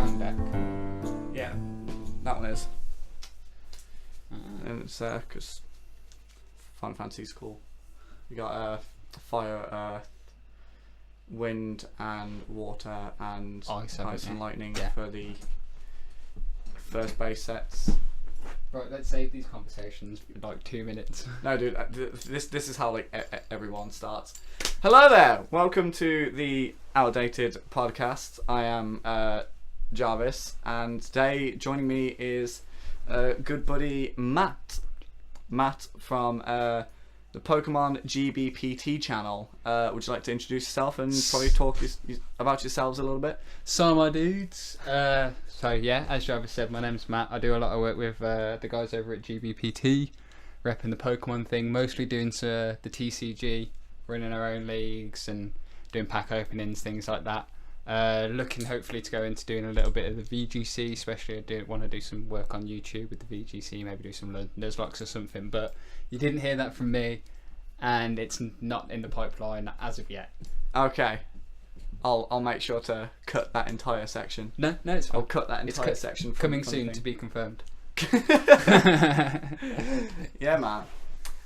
Pokemon deck. Yeah, that one is. And it's because Final Fantasy's cool. You got fire, earth, wind, and water, and Ice and lightning Yeah. for the first base sets. Right, let's save these conversations for like 2 minutes. No, dude, this is how like everyone starts. Hello there, welcome to the Outdated Podcast. I am Jarvis, and today joining me is good buddy Matt. Matt from the Pokemon GBPT channel. Would you like to introduce yourself and probably talk about yourselves a little bit? So my dudes. So yeah, as Jarvis said, my name's Matt. I do a lot of work with the guys over at GBPT, repping the Pokemon thing, mostly doing the TCG, running our own leagues and doing pack openings, things like that. Looking hopefully to go into doing a little bit of the VGC, especially I want to do some work on YouTube with the VGC, maybe do some Nuzlocke or something, but you didn't hear that from me and it's not in the pipeline as of yet. Okay. I'll make sure to cut that entire section. No, it's fine. I'll cut that entire section. Coming soon to be confirmed. Yeah, man.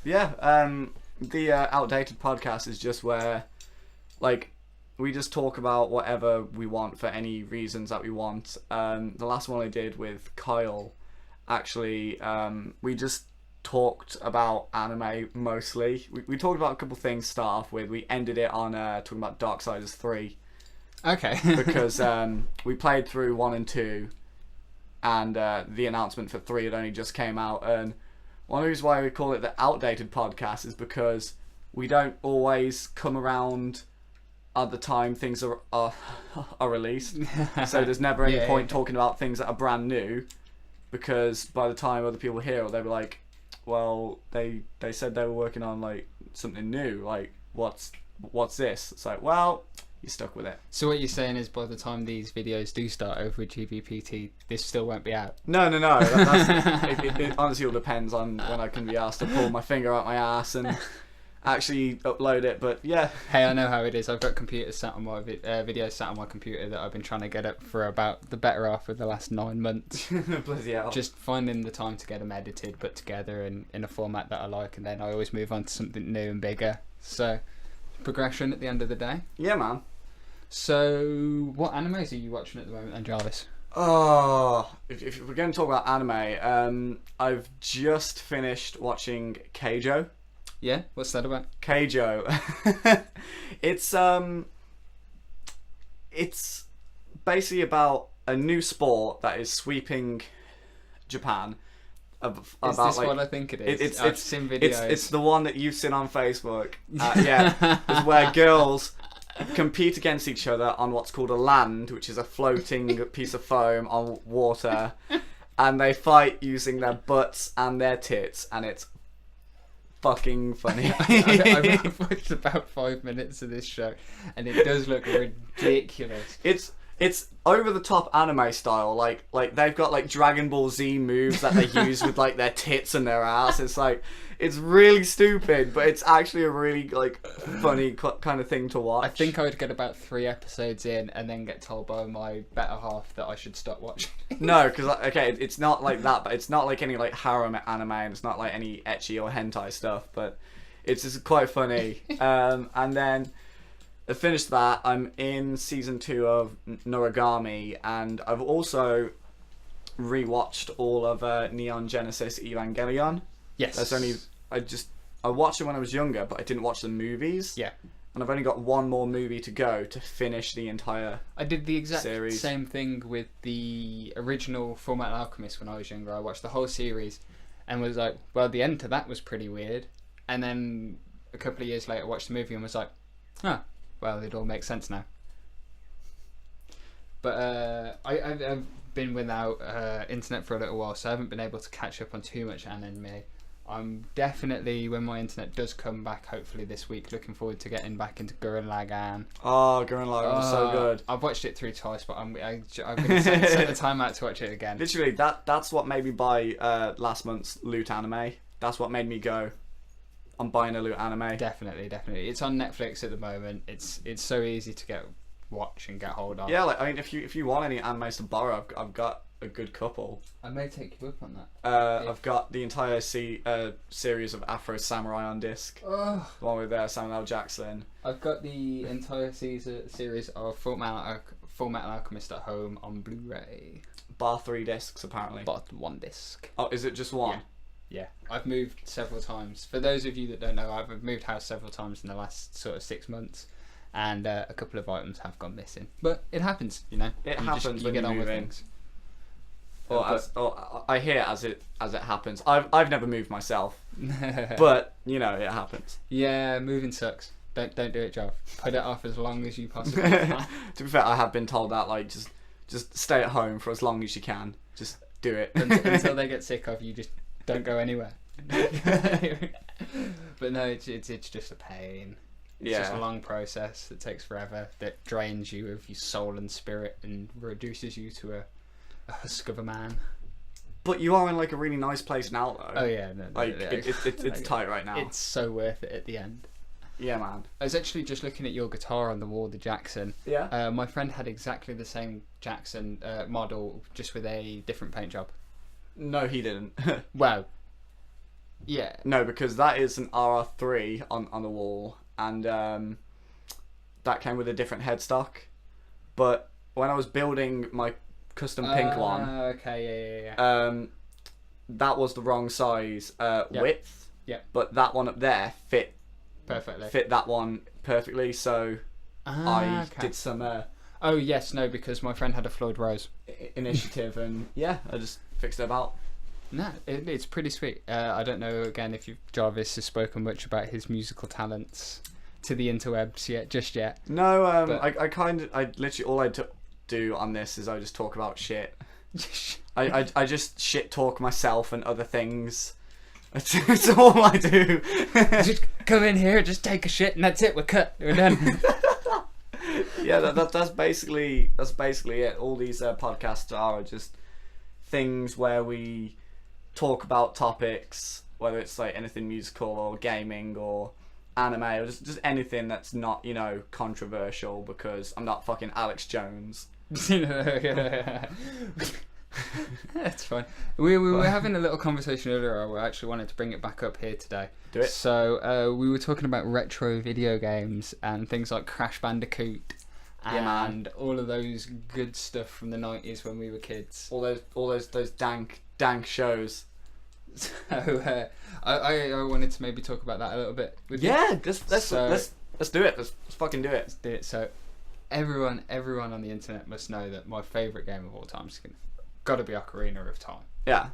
Yeah, the Outdated Podcast is just where, like, we just talk about whatever we want for any reasons that we want. The last one I did with Kyle, actually, we just talked about anime mostly. We talked about a couple things to start off with. We ended it on talking about Darksiders 3. Okay. Because we played through 1 and 2, and the announcement for 3 had only just came out. And one of the reasons why we call it the Outdated Podcast is because we don't always come around at the time things are released. So there's never any point talking about things that are brand new, because by the time other people hear it, they'll be like, well, they said they were working on like something new, like what's this? It's like, well, you're stuck with it. So what you're saying is by the time these videos do start over with GBPT, this still won't be out? No. It honestly all depends on when I can be asked to pull my finger out my ass and actually upload it. But yeah. Hey, I know how it is. I've got computers sat on my videos sat on my computer that I've been trying to get up for about the better half of the last 9 months. Bloody hell. Just finding the time to get them edited, put together in a format that I like, and then I always move on to something new and bigger. So progression at the end of the day. Yeah, man. So what animes are you watching at the moment then, Jarvis? Oh, if we're going to talk about anime, I've just finished watching Keijo. Yeah, what's that about? Keijo. It's basically about a new sport that is sweeping Japan. Is this what I think it is? I've seen videos. It's the one that you've seen on Facebook. Yeah, it's where girls compete against each other on what's called a land, which is a floating piece of foam on water, and they fight using their butts and their tits, and it's fucking funny. I've watched about 5 minutes of this show, and it does look ridiculous. It's over the top anime style, like they've got like Dragon Ball Z moves that they use with like their tits and their ass. It's like, it's really stupid, but it's actually a really like funny kind of thing to watch. I think I would get about 3 episodes in and then get told by my better half that I should stop watching. No, because it's not like that, but it's not like any like harem anime, and it's not like any ecchi or hentai stuff, but it's just quite funny. And then I finished that. I'm in season 2 of Noragami, and I've also rewatched all of Neon Genesis Evangelion. Yes. I watched it when I was younger, but I didn't watch the movies. Yeah. And I've only got one more movie to go to finish the entire I did the exact series. Same thing with the original Fullmetal Alchemist when I was younger. I watched the whole series and was like, well, the end to that was pretty weird. And then a couple of years later, I watched the movie and was like, huh, well, it all makes sense now. But I've been without internet for a little while, so I haven't been able to catch up on too much anime. I'm definitely, when my internet does come back, hopefully this week, looking forward to getting back into Gurren Lagann. Oh, Gurren Lagann was so good. I've watched it 3 twice, but I'm going to set the time out to watch it again. Literally, that's what made me buy last month's Loot anime. That's what made me go, I'm buying a Loot anime. Definitely. It's on Netflix at the moment. It's so easy to get watch and get hold of. Yeah, like I mean, if you want any animes to borrow, I've got a good couple. I may take you up on that. I've got the entire series of Afro Samurai on disc. Oh, The one with Samuel L. Jackson. I've got the entire series of Full Metal Alchemist at home on Blu-ray. Bar 3 discs apparently. But one disc. Oh, is it just one? Yeah, I've moved several times. For those of you that don't know, I've moved house several times in the last sort of 6 months, and a couple of items have gone missing. But it happens, you know. It You happens when get you on with move in. things. Or I hear as it happens. I've never moved myself, but you know it happens. Yeah, moving sucks. Don't do it, Joe. Put it off as long as you possibly can. To be fair, I have been told that like just stay at home for as long as you can. Just do it Until they get sick of you, just don't go anywhere. But no, it's just a pain. It's just a long process that takes forever, that drains you of your soul and spirit and reduces you to a husk of a man. But you are in like a really nice place now, though. Oh yeah, no, Like it's tight right now. It's so worth it at the end. Yeah, man. I was actually just looking at your guitar on the wall, the Jackson. Yeah. My friend had exactly the same Jackson model, just with a different paint job. No, he didn't. Well, yeah. No, because that is an RR3 on the wall, and that came with a different headstock. But when I was building my custom pink one, okay, yeah. that was the wrong size width. Yeah. But that one up there fit that one perfectly. So I did some oh yes, no, because my friend had a Floyd Rose initiative, and yeah, I just fixed it about. No, it's pretty sweet. I don't know again if Jarvis has spoken much about his musical talents to the interwebs just yet. No, I literally all I do on this is I just talk about shit. I just shit talk myself and other things. It's all I do. Just come in here, just take a shit, and that's it. We're cut. We're done. Yeah, that's basically it. All these podcasts are just things where we talk about topics, whether it's like anything musical or gaming or anime or just anything that's not, you know, controversial, because I'm not fucking Alex Jones. That's fine. We were having a little conversation earlier. I actually wanted to bring it back up here today. Do it. So we were talking about retro video games and things like Crash Bandicoot and all of those good stuff from the 90s when we were kids. All those dank shows. So I wanted to maybe talk about that a little bit with you. Yeah, let's do it. Let's fucking do it. Let's do it. So everyone on the internet must know that my favourite game of all time is got to be Ocarina of Time. Yeah.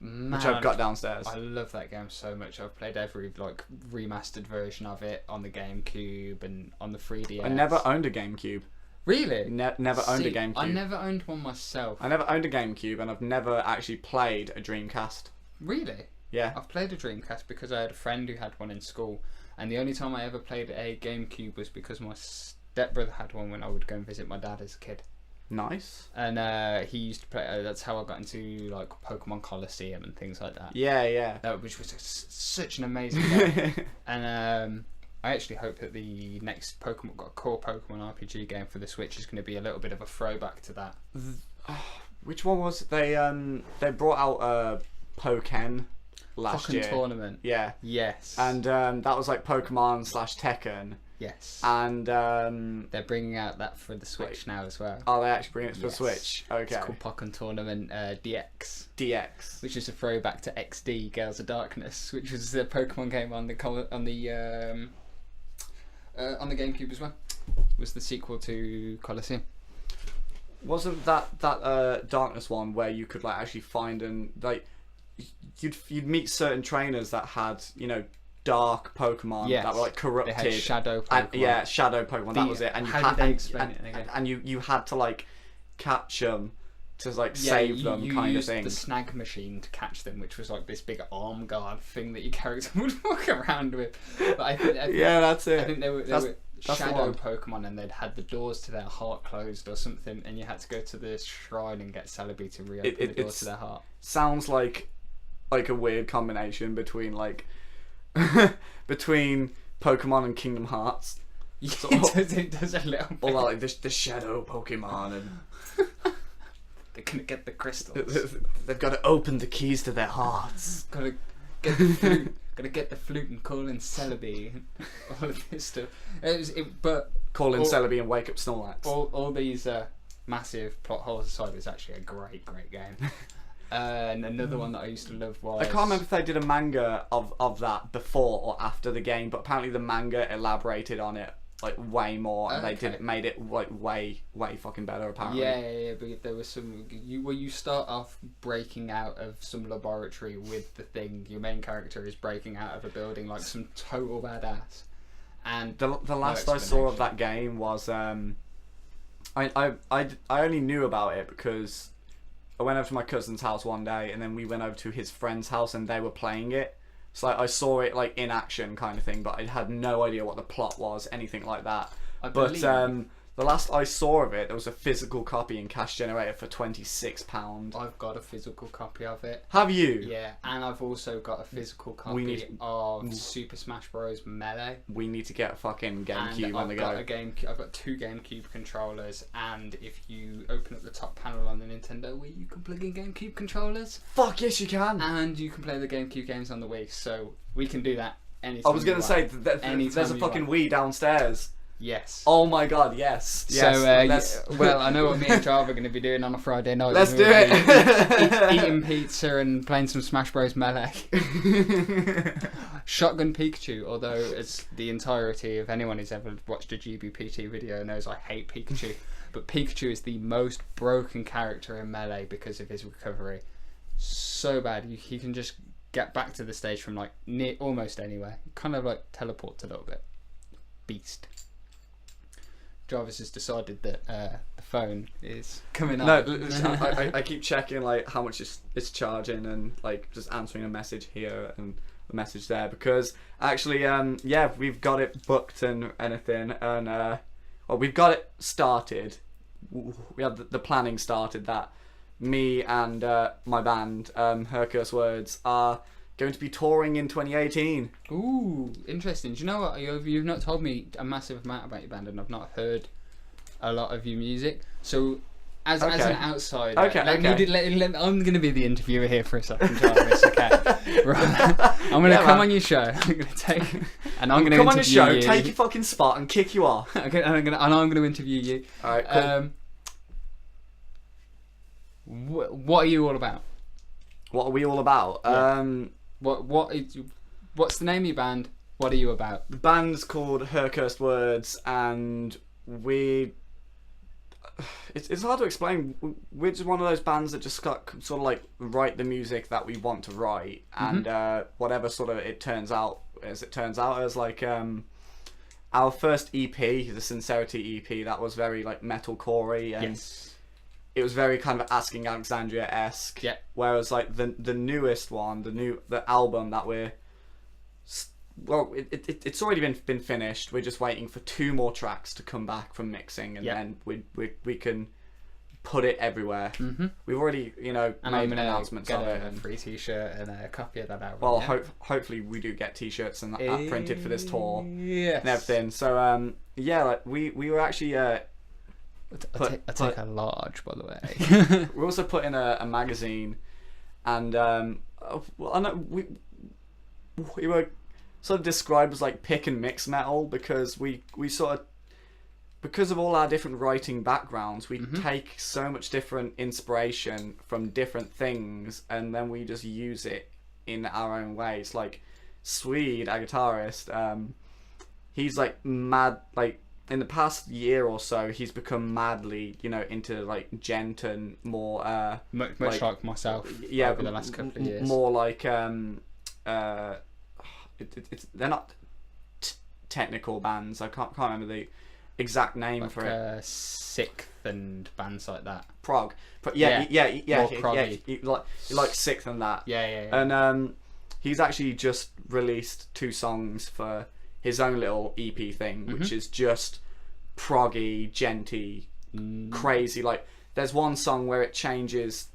Man, which I've got downstairs. I love that game so much. I've played every like remastered version of it on the GameCube and on the 3DS. I never owned a GameCube. Really? Never owned a GameCube. I never owned one myself. I never owned a GameCube, and I've never actually played a Dreamcast. Really? Yeah. I've played a Dreamcast because I had a friend who had one in school, and the only time I ever played a GameCube was because my stepbrother had one when I would go and visit my dad as a kid. Nice. And he used to play. That's how I got into like Pokemon Coliseum and things like that. Yeah. Which was such an amazing game. And I actually hope that the next core Pokemon RPG game for the Switch is going to be a little bit of a throwback to that. Which one was it? They brought out Pokken last year. Tournament. Yeah. Yes. And that was like Pokemon / Tekken. Yes. And they're bringing out that for the Switch now as well. Oh, they actually bring it for the Switch. Okay. It's called Pokken Tournament DX. DX. Which is a throwback to XD Gales of Darkness, which was the Pokemon game on the GameCube as well. It was the sequel to Coliseum. Wasn't that Darkness one where you could like actually find and like you'd meet certain trainers that had, you know, dark Pokemon that were like corrupted. They had shadow Pokemon. Shadow Pokemon. That was it. And you had to like catch them to like save them, you kind of used thing. The snag machine to catch them, which was like this big arm guard thing that your character would walk around with. But I think that's it. I think they were shadow Pokemon, and they'd had the doors to their heart closed or something, and you had to go to the shrine and get Celebi to reopen the doors to their heart. Sounds like a weird combination between like between Pokemon and Kingdom Hearts. It does a little bit. Or like the shadow Pokemon, and They're gonna get the crystals. they've got to open the keys to their hearts. Gotta get the flute. Gotta get the flute and call in Celebi. All of this stuff. But Call in all- Celebi and wake up Snorlax. all these massive plot holes aside, it's actually a great game. And another one that I used to love was... I can't remember if they did a manga of that before or after the game, but apparently the manga elaborated on it like way more, and Okay. made it like way fucking better apparently. Yeah, but there was some where you start off breaking out of some laboratory with the thing. Your main character is breaking out of a building like some total badass. And The last I saw of that game was I only knew about it because I went over to my cousin's house one day, and then we went over to his friend's house and they were playing it. So I saw it like in action kind of thing, but I had no idea what the plot was, anything like that. But the last I saw of it, there was a physical copy in Cash Generator for £26. I've got a physical copy of it. Have you? Yeah, and I've also got a physical copy of Super Smash Bros. Melee. We need to get a fucking GameCube And on the go. I've got 2 GameCube controllers, and if you open up the top panel on the Nintendo Wii, you can plug in GameCube controllers, Fuck yes, you can. and you can play the GameCube games on the Wii. So we can do that anytime. I was gonna say there's Anytime a you fucking want. Wii downstairs. Yes. Oh my god, yes. Yes. So, well, I know what me and Java are going to be doing on a Friday night. Let's We're do gonna it. be eating pizza and playing some Smash Bros. Melee. Shotgun Pikachu, although as the entirety of anyone who's ever watched a GBPT video knows, I hate Pikachu. But Pikachu is the most broken character in Melee because of his recovery. So bad. He can just get back to the stage from like almost anywhere. Kind of like teleports a little bit. Beast. Jarvis has decided that the phone is coming up. No, I keep checking like how much it's charging, and like just answering a message here and a message there, because actually yeah, we've got it booked and anything, and well, we've got it started. We have the planning started that me and my band Her Curse Words are going to be touring in 2018. Ooh, interesting. Do you know what? You've not told me a massive amount about your band, and I've not heard a lot of your music. So, as an outsider, I'm going to be the interviewer here for a second, Jarvis. Okay, right. I'm going to come on your show. I'm going to take, and I'm going to come on the show, you. take your fucking spot, and kick you off. Okay, and I'm going to interview you. All right, cool. What are you all about? What are we all about? Yeah. What's the name of your band? What are you about? The band's called Her Cursed Words, and it's hard to explain. We're just one of those bands that just got sort of like write the music that we want to write, and whatever sort of it turns out as like our first EP, the Sincerity EP, that was very like metalcore-y, and Yes. it was very kind of Asking Alexandria-esque. Yeah. Whereas like the newest one, the album that we're it's already been finished. We're just waiting for 2 more tracks to come back from mixing, and then we can put it everywhere. Mm-hmm. We've already made announcements get of it. a free T-shirt and a copy of that album. Well, yeah? hopefully we do get T-shirts and that printed for this tour Yes. and everything. So yeah, like we were actually I take a large, by the way. we're also put in a magazine, and well, I know we were sort of described as like pick and mix metal, because we sort of, because of all our different writing backgrounds, we take so much different inspiration from different things, and then we just use it in our own ways. Like Swede, our guitarist, he's like mad, like in the past year or so, he's become madly, into like gent and more much like myself. Yeah, over the last couple of years. more like they're not technical bands. I can't remember the exact name like, for it. Sixth and bands like that. Prog. More proggy. You like Sixth and that. Yeah. And he's actually just released 2 songs for his own little EP thing, which is just proggy, genty, crazy. Like there's one song where it changes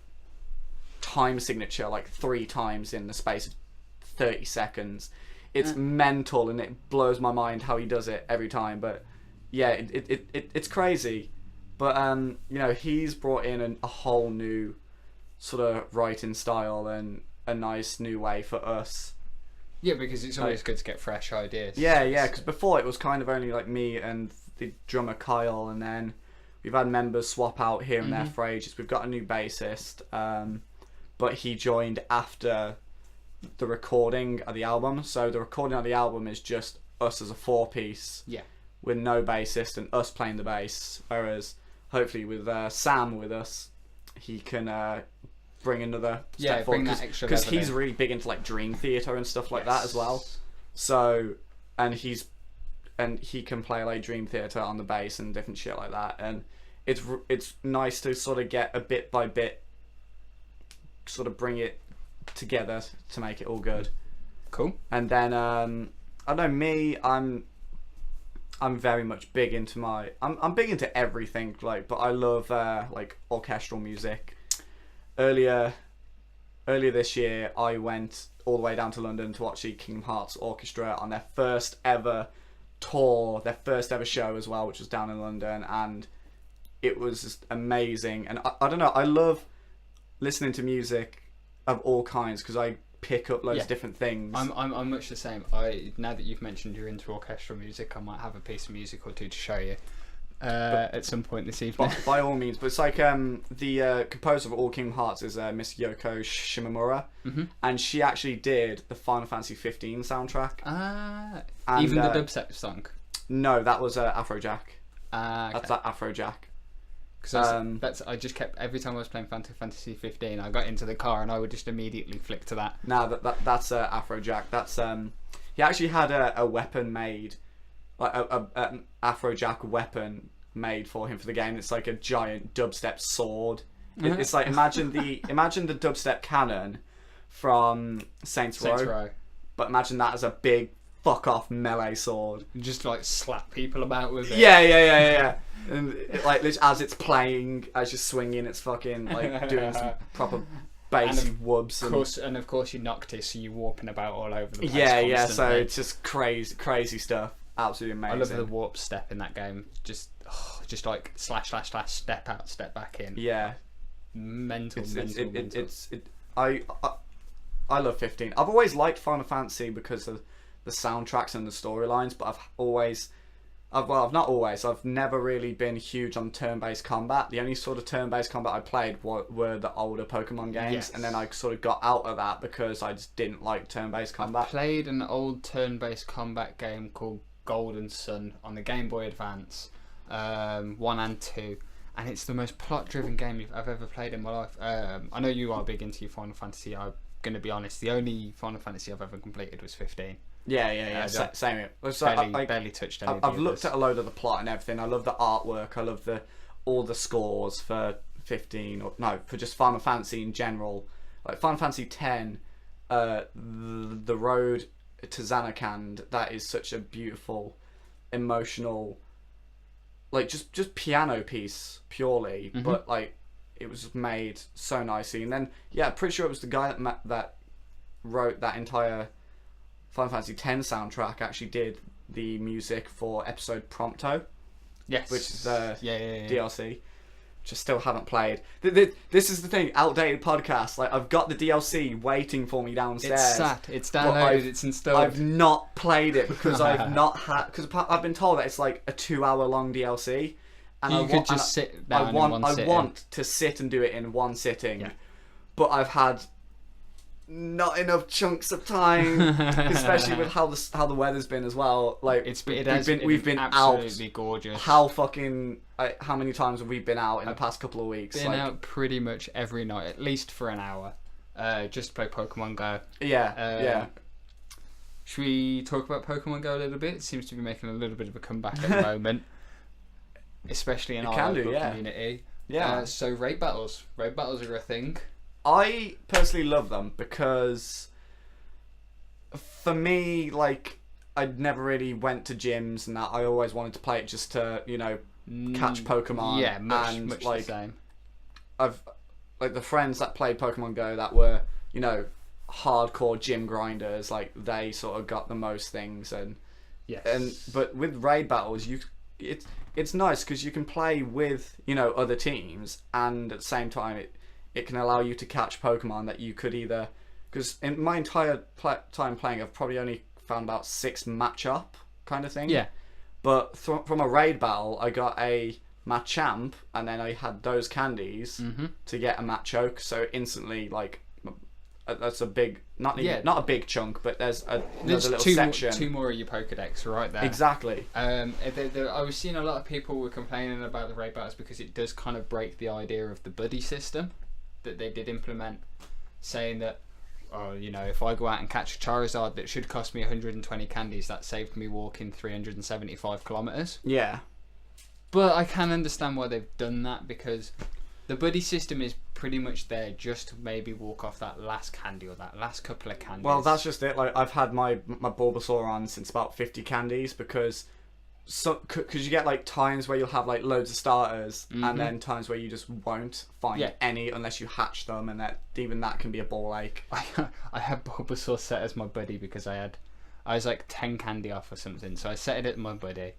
time signature like 3 times in the space of 30 seconds. It's mental, and it blows my mind how he does it every time. But yeah, it's crazy, but he's brought in a whole new sort of writing style and a nice new way for us. Yeah, because it's always good to get fresh ideas. Yeah, because before it was kind of only like me and the drummer Kyle, and then we've had members swap out here and there for ages. We've got a new bassist, but he joined after the recording of the album. So the recording of the album is just us as a 4-piece. Yeah. With no bassist and us playing the bass. Whereas hopefully with Sam with us, he can bring another step forward. Bring that extra because level he's in. really big into like Dream Theater and stuff like that as well. So and he can play like Dream Theater on the bass and different shit like that. And it's nice to sort of get a bit by bit, sort of bring it together to make it all good. Cool. And then I don't know, me, I'm very much big into I'm big into everything, like, but I love like orchestral music. Earlier this year, I went all the way down to London to watch the Kingdom Hearts Orchestra on their first ever tour, their first ever show as well, which was down in London, and it was just amazing. And I don't know, I love listening to music of all kinds because I pick up loads of different things. I'm much the same. Now that you've mentioned you're into orchestral music, I might have a piece of music or two to show you at some point this evening. By all means, but it's like the composer of all Kingdom Hearts is Miss Yoko Shimomura, and she actually did the Final Fantasy 15 soundtrack. And, even the dubstep song. No, that was Afrojack. Okay. That's that Afrojack. Because I just kept, every time I was playing Final Fantasy 15, I got into the car and I would just immediately flick to that. No, that's Afrojack. That's he actually had a weapon made, like a Afrojack weapon made for him for the game. It's like a giant dubstep sword. It's like imagine the dubstep cannon from Saints Row, but imagine that as a big fuck off melee sword. You just like slap people about with it. Yeah. And like as it's playing, as you're swinging, it's fucking like doing some proper bass whoops. And of course you Noctis, so you're warping about all over the place. Yeah. So it's just crazy stuff. Absolutely amazing. I love the warp step in that game. Just like slash step out, step back in. Yeah. Mental. I love 15. I've always liked Final Fantasy because of the soundtracks and the storylines, but I've never really been huge on turn-based combat. The only sort of turn-based combat I played were the older Pokemon games, and then I sort of got out of that because I just didn't like turn-based combat. I played an old turn-based combat game called Golden Sun on the Game Boy Advance, 1 and 2, and it's the most plot-driven game I've ever played in my life. I know you are big into your Final Fantasy. I'm going to be honest, the only Final Fantasy I've ever completed was 15. Yeah. Same here. Barely touched any. I've looked at a load of the plot and everything. I love the artwork. I love all the scores for 15, for just Final Fantasy in general. Like Final Fantasy 10, the road to Zanarkand. That is such a beautiful, emotional, like just piano piece purely, but like it was made so nicely. And then pretty sure it was the guy that wrote that entire Final Fantasy X soundtrack actually did the music for episode Prompto. Yes. Which is the DLC, which I still haven't played. This is the thing, outdated podcast. Like I've got the DLC waiting for me downstairs. It's sat, it's downloaded, it's installed. I've not played it because I've not had, because I've been told that it's like a 2-hour long DLC. And you could just sit down in one sitting. I want to sit and do it in one sitting, but I've had not enough chunks of time, especially with how the weather's been as well. Like we've been absolutely out. Gorgeous. How many times have we been out in the past couple of weeks? Been out pretty much every night, at least for an hour, just to play Pokemon Go. Yeah. Should we talk about Pokemon Go a little bit? It seems to be making a little bit of a comeback at the moment, especially in our local community. Yeah. So raid battles are a thing. I personally love them because for me, like, I never really went to gyms and that. I always wanted to play it just to, catch Pokemon. Yeah, much like, the same. I've like the friends that played Pokemon Go that were, hardcore gym grinders. Like they sort of got the most things, yes. But with raid battles, it's nice because you can play with other teams, and at the same time it can allow you to catch Pokemon that you could either, because in my entire time playing I've probably only found about 6 matchup kind of thing. Yeah. But from a raid battle I got a Machamp, and then I had those candies to get a Machoke, so instantly like that's a big not a big chunk, but there's another little section. Two more of your Pokedex right there. Exactly. I was seeing a lot of people were complaining about the raid battles because it does kind of break the idea of the buddy system that they did implement, saying that, oh, if I go out and catch a Charizard that should cost me 120 candies, that saved me walking 375 kilometers. Yeah. But I can understand why they've done that, because the buddy system is pretty much there just to maybe walk off that last candy or that last couple of candies. Well, that's just it. Like, I've had my Bulbasaur on since about 50 candies, because you get like times where you'll have like loads of starters, and then times where you just won't find any unless you hatch them, and even that can be a ball ache. I had Bulbasaur set as my buddy because I was like 10 candy off or something, so I set it at my buddy.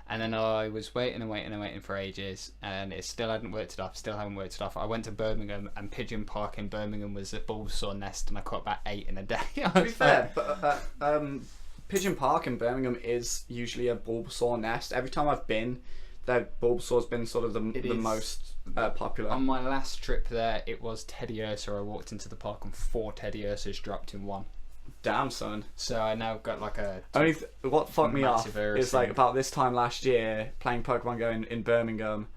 And then I was waiting for ages, and it still hadn't worked it off. I went to Birmingham, and Pigeon Park in Birmingham was a Bulbasaur nest, and I caught about 8 in a day. To be fair, but Pigeon Park in Birmingham is usually a Bulbasaur nest. Every time I've been, that Bulbasaur's been sort of the most popular. On my last trip there, it was Teddiursa. I walked into the park, and 4 Teddiursas dropped in one. Damn, son. So I now got like a... what fucked me off Eris is like about this time last year, playing Pokemon Go in Birmingham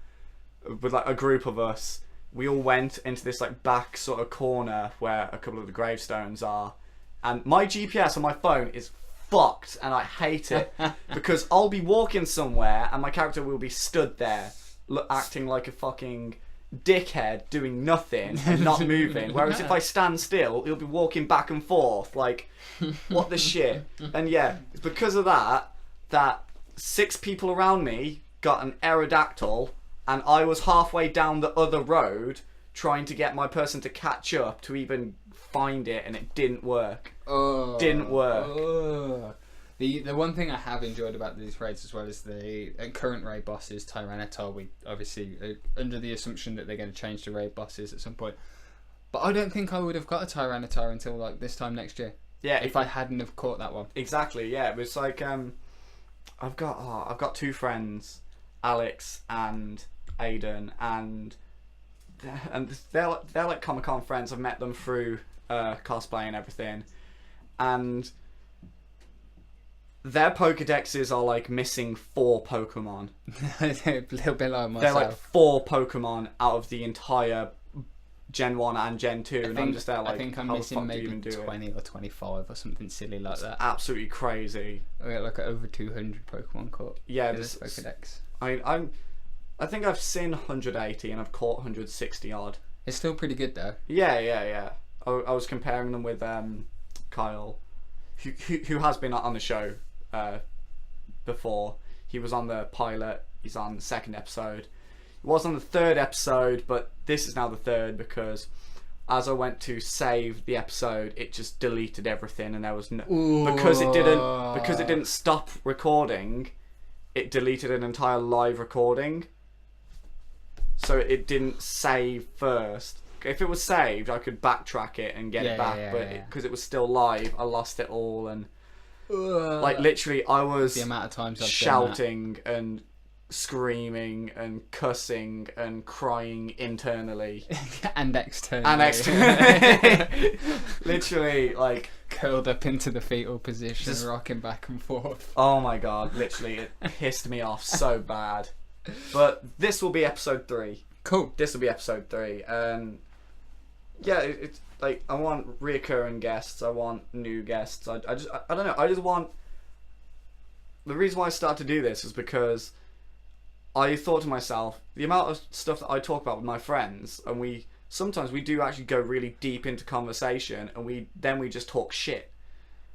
with like a group of us. We all went into this like back sort of corner where a couple of the gravestones are, and my GPS on my phone is fucked, and I hate it because I'll be walking somewhere and my character will be stood there acting like a fucking dickhead, doing nothing and not moving, whereas if I stand still he'll be walking back and forth like, what the shit. And yeah, it's because of that 6 people around me got an Aerodactyl, and I was halfway down the other road trying to get my person to catch up to even find it, and it didn't work. Didn't work. The one thing I have enjoyed about these raids, as well as the current raid bosses, Tyranitar, we obviously under the assumption that they're going to change the raid bosses at some point. But I don't think I would have got a Tyranitar until like this time next year. Yeah, if I hadn't have caught that one. Exactly. Yeah, it was like I've got 2 friends, Alex and Aiden, and they're like Comic-Con friends. I've met them through cosplay and everything, and their Pokedexes are like missing 4 Pokemon. A little bit like myself. They're like 4 Pokemon out of the entire Gen 1 and Gen 2, and I'm just there like, I think I'm missing maybe 20 or 25 or something silly like that. Absolutely crazy. I got like over 200 Pokemon caught. Yeah, this Pokedex. I think I've seen 180 and I've caught 160 odd. It's still pretty good though. Yeah. I was comparing them with Kyle, who has been on the show before. He was on the pilot. He's on the 2nd episode. He was on the 3rd episode, but this is now the 3rd because as I went to save the episode, it just deleted everything, and there was no because it didn't stop recording. It deleted an entire live recording, so it didn't save first. If it was saved, I could backtrack it and get it back, but because it was still live, I lost it all, and like literally I was the amount of times I've shouting and screaming and cussing and crying internally and externally. Literally like curled up into the fetal position, just rocking back and forth. Oh my god, literally it pissed me off so bad. But this will be episode 3. Cool. This will be episode 3, and yeah, it's like I want reoccurring guests, I want new guests. I don't know, I just want... The reason why I started to do this is because I thought to myself, the amount of stuff that I talk about with my friends, and sometimes we do actually go really deep into conversation, and we just talk shit.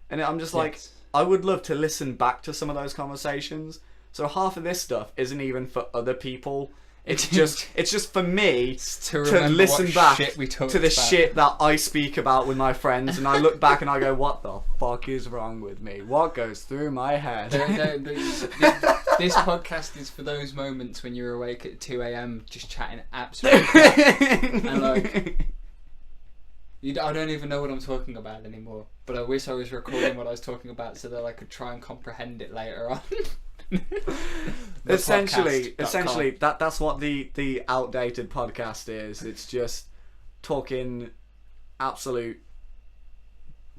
And I'm just like, I would love to listen back to some of those conversations. So half of this stuff isn't even for other people. It's just for me to to remember listen what back shit we talked to the about. shit that I speak about with my friends, and I look back and I go, what the fuck is wrong with me? What goes through my head? This podcast is for those moments when you're awake at 2 a.m. just chatting absolute crap. And like, I don't even know what I'm talking about anymore. But I wish I was recording what I was talking about so that I could try and comprehend it later on. essentially that's what the outdated podcast is. It's just talking absolute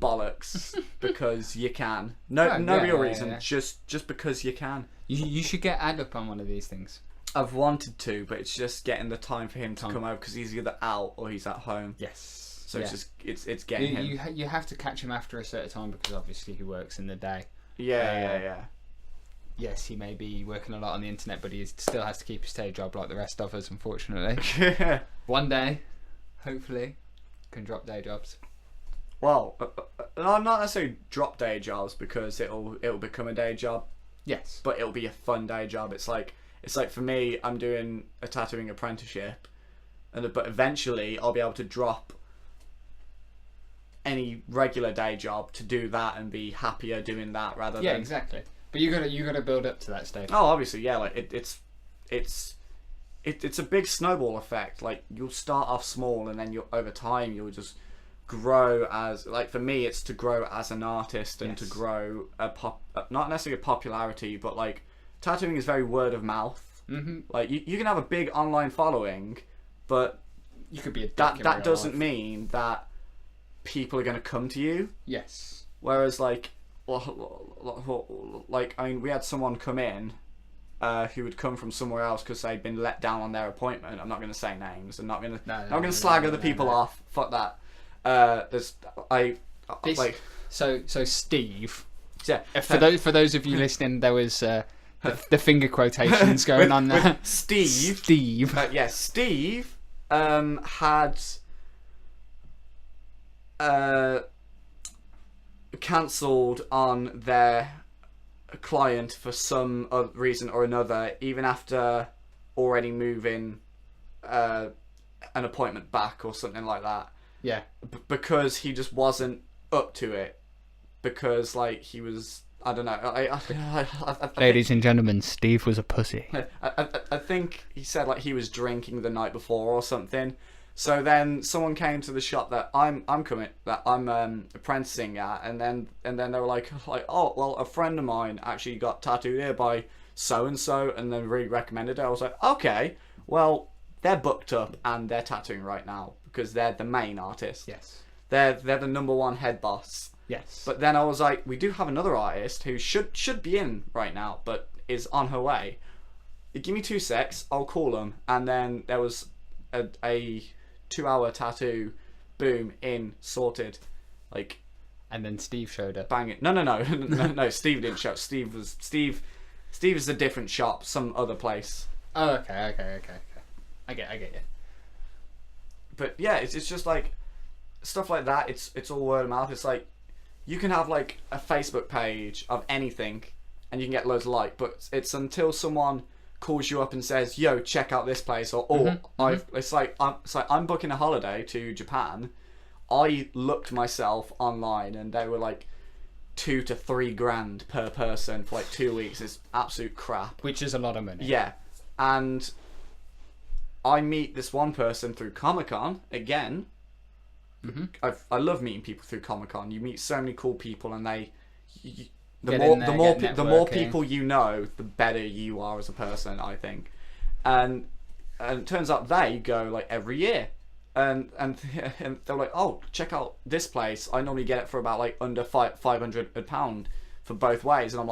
bollocks because you can. No real reason. Yeah. Just because you can. You should get Ad up on one of these things. I've wanted to, but it's just getting the time for him to come over because he's either out or he's at home. Yes. So it's getting him. You have to catch him after a certain time because obviously he works in the day. Yeah. Yes, he may be working a lot on the internet, but he still has to keep his day job like the rest of us, unfortunately. One day, hopefully, can drop day jobs. Well, not necessarily drop day jobs because it'll become a day job. Yes. But it'll be a fun day job. It's like for me, I'm doing a tattooing apprenticeship, but eventually I'll be able to drop any regular day job to do that and be happier doing that rather than. Yeah, exactly. But you gotta build up to that stage. Oh, obviously, yeah. Like it's a big snowball effect. Like you'll start off small, and then over time you'll just grow as. Like for me, it's to grow as an artist and to grow not necessarily a popularity, but like tattooing is very word of mouth. Mm-hmm. Like you can have a big online following, but you could be that doesn't mean that people are going to come to you. Yes. Whereas like I mean, we had someone come in who would come from somewhere else because they'd been let down on their appointment. I'm not going to say names. I'm not going to slag other people off. Fuck that. So Steve. Yeah. For those of you listening, there was the finger quotations going on there. Steve. Steve. Steve had cancelled on their client for some reason or another, even after already moving an appointment back or something like that. Yeah. Because he just wasn't up to it. Because like he was, I don't know. I Ladies and gentlemen, Steve was a pussy. I think he said like he was drinking the night before or something. So then someone came to the shop that I'm apprenticing at, and then they were like, oh well, a friend of mine actually got tattooed here by so and so, and then really recommended it. I was like, okay, well they're booked up and they're tattooing right now because they're the main artist. Yes. They're the number one head boss. Yes. But then I was like, we do have another artist who should be in right now, but is on her way. Give me 2 secs, I'll call them, and then there was a 2-hour tattoo, boom, in, sorted, like. And then Steve showed up. Bang it! No. Steve didn't show up. Steve is a different shop, some other place. Oh, okay. I get you. But yeah, it's just like stuff like that. It's all word of mouth. It's like you can have like a Facebook page of anything, and you can get loads of but it's until someone calls you up and says, "Yo, check out this place," or it's like I'm booking a holiday to Japan. I looked myself online, and they were like $2,000 to $3,000 per person for like 2 weeks. It's absolute crap. Which is a lot of money. Yeah, and I meet this one person through Comic-Con again. Mm-hmm. I love meeting people through Comic-Con. You meet so many cool people, and the more people you know, the better you are as a person, I think. And it turns out they go like every year, and they're like, oh, check out this place. I normally get it for about like under £500 for both ways, and I'm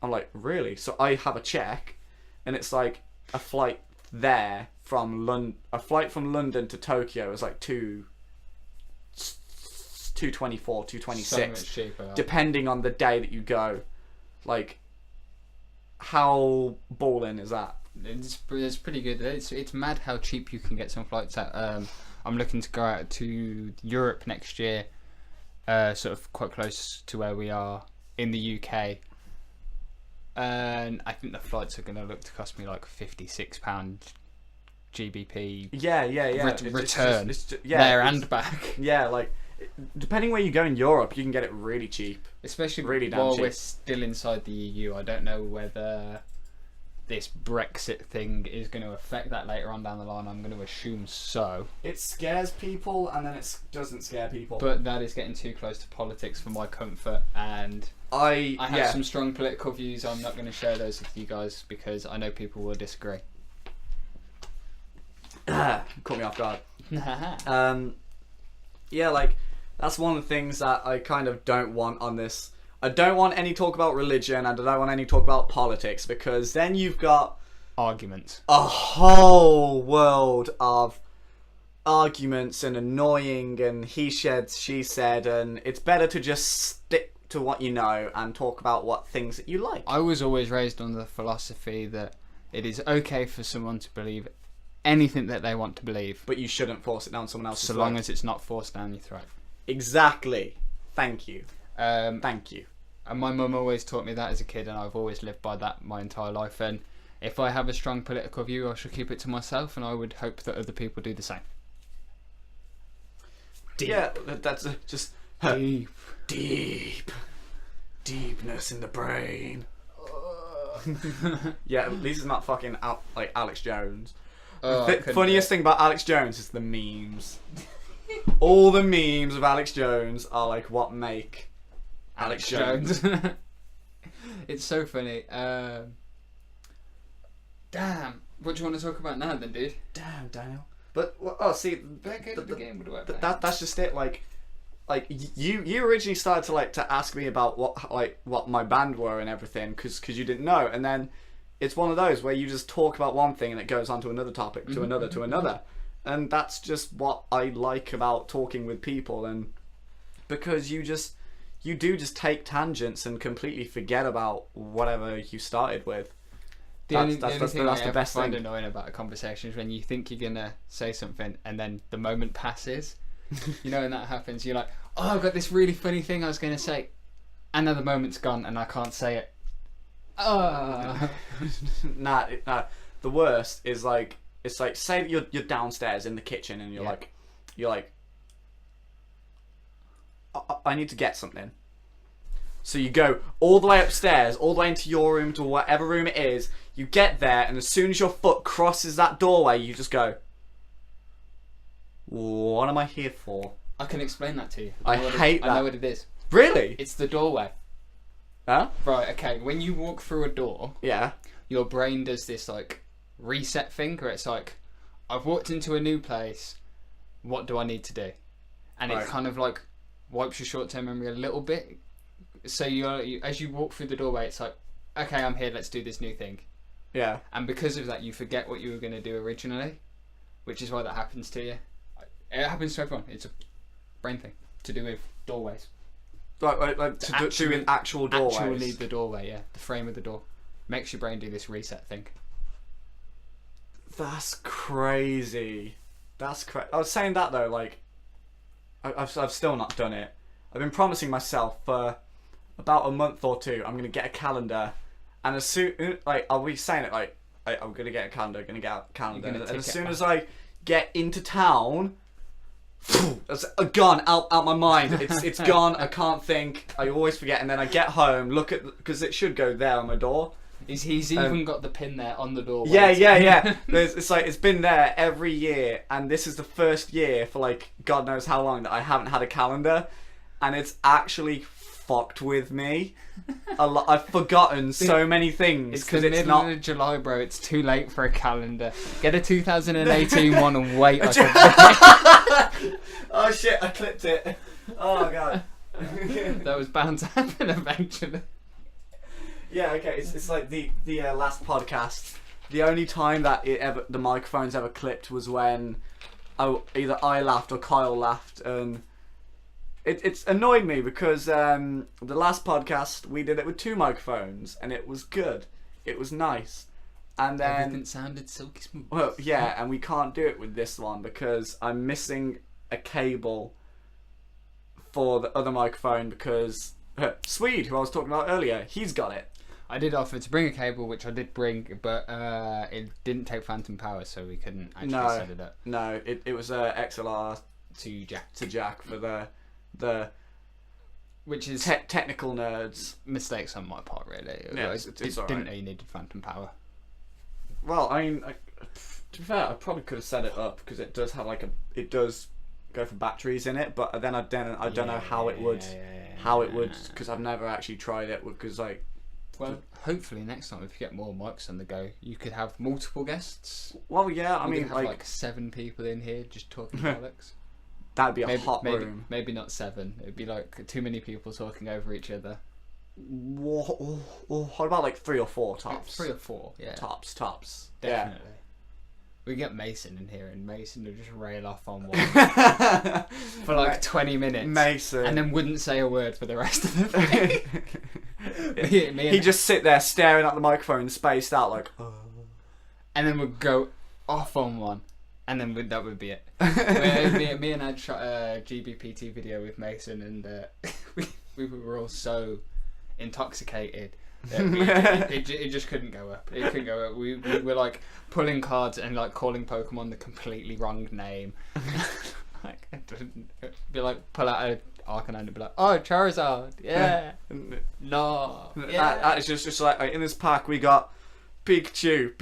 like, really? So I have a check, and it's like a flight there from London to Tokyo is like $224, $226, so much cheaper, depending on the day that you go. Like, how balling is that? It's pretty good. It's mad how cheap you can get some flights at. I'm looking to go out to Europe next year, sort of quite close to where we are in the UK. And I think the flights are going to look to cost me like £56 GBP Yeah. return yeah, there and back. Yeah, like depending where you go in Europe, you can get it really cheap. Especially Really damn while cheap. we're still inside the EU. I don't know whether this Brexit thing is going to affect that later on down the line. I'm going to assume so. It scares people, and then it doesn't scare people. But that is getting too close to politics for my comfort, and I have some strong political views. I'm not going to share those with you guys because I know people will disagree. Caught me off guard. Yeah, like that's one of the things that I kind of don't want on this. I don't want any talk about religion, and I don't want any talk about politics, because then you've got Arguments. a whole world of arguments and annoying and he said, she said, and it's better to just stick to what you know and talk about what things that you like. I was always raised on the philosophy that it is okay for someone to believe anything that they want to believe, But you shouldn't force it down someone else's so throat. long as it's not forced down your throat. Exactly. Thank you. Thank you. And my mum always taught me that as a kid, and I've always lived by that my entire life. And if I have a strong political view, I should keep it to myself, and I would hope that other people do the same. Deep. Yeah, that's just Deep. deepness in the brain. Yeah, at least it's not fucking like Alex Jones. Oh, The funniest thing about Alex Jones is the memes. All the memes of Alex Jones are like what make Alex Jones. It's so funny. Damn. What do you want to talk about now, then, dude? Damn, Daniel. But oh, see, Back into the game. What do I play? that's just it. Like you originally started to ask me about what my band were and everything, because you didn't know, and then it's one of those where you just talk about one thing and it goes on to another topic, to another, to another, and that's just what I like about talking with people, and because you do just take tangents and completely forget about whatever you started with. The only thing That's I the ever best find thing. annoying about a conversation is when you think you're gonna say something and then the moment passes. You know, when that happens, you're like, "Oh, I've got this really funny thing I was gonna say," and then the moment's gone and I can't say it. Nah. The worst is like, it's like, say that you're downstairs in the kitchen and you're like, I need to get something. So you go all the way upstairs, all the way into your room, to whatever room it is. You get there, and as soon as your foot crosses that doorway, you just go, "What am I here for?" I can explain that to you. I hate that. I know what it is. Really? It's the doorway. Huh? Right, okay. When you walk through a door, Yeah. your brain does this like reset thing where it's like, I've walked into a new place, what do I need to do? And Right. it kind of like wipes your short-term memory a little bit. So you as you walk through the doorway, it's like, okay, I'm here, let's do this new thing. Yeah. And because of that, you forget what you were going to do originally, which is why that happens to you. It happens to everyone. It's a brain thing to do with doorways. Like to do with actual doorways. Actually, the doorway, yeah, the frame of the door makes your brain do this reset thing. That's crazy. That's crazy. I was saying that though, like, I've still not done it. I've been promising myself for about a month or two I'm gonna get a calendar, and as soon I'll be saying it like, I'm gonna get a calendar, and as soon as I get into town, it's gone out my mind. It's gone. I can't think. I always forget, and then I get home, look at, because it should go there on my door. He's even got the pin there on the door. Yeah. It's like, it's been there every year, and this is the first year for like God knows how long that I haven't had a calendar, and it's actually fucked with me a lot. I've forgotten so many things It's the because it's middle not. of July, bro. It's too late for a calendar. Get a 2018 one and wait like a Oh shit! I clipped it. Oh god. That was bound to happen eventually. Yeah, okay. It's like the last podcast. The only time that the microphones ever clipped was when either I laughed or Kyle laughed, and it's annoyed me because the last podcast we did it with 2 microphones and it was good. It was nice, and then Everything sounded silky smooth. well, yeah, and we can't do it with this one because I'm missing a cable for the other microphone because Swede, who I was talking about earlier, he's got it. I did offer to bring a cable, which I did bring, but it didn't take phantom power, so we couldn't actually set it up. No, it was XLR To jack. to jack for the Which is technical nerds. mistakes on my part, really. Yeah, I it's didn't alright. know you needed phantom power. Well, I mean, to be fair, I probably could have set it up because it does have it does go for batteries in it, but then I don't know how it would because I've never actually tried it because Well, hopefully next time if you get more mics on the go, you could have multiple guests. well, yeah, I You mean, could have like 7 people in here just talking bollocks. that'd be a hot maybe, room. Maybe not 7. It'd be like too many people talking over each other. What about like 3 or 4 tops? 3 or 4, yeah. Tops. Definitely. We get Mason in here, and Mason would just rail off on one Yeah. for like 20 minutes. Mason. And then wouldn't say a word for the rest of the thing. He'd just sit there staring at the microphone, spaced out like. And then we'd go off on one, and then that would be it. me and Ed shot a GBPT video with Mason, and we were all so intoxicated that it just couldn't go up. It couldn't go up. We were like pulling cards and like calling Pokemon the completely wrong name. Like, be like, pull out a Arcanine and be like, oh, Charizard, yeah, no, yeah. That is just like in this pack we got Pikachu,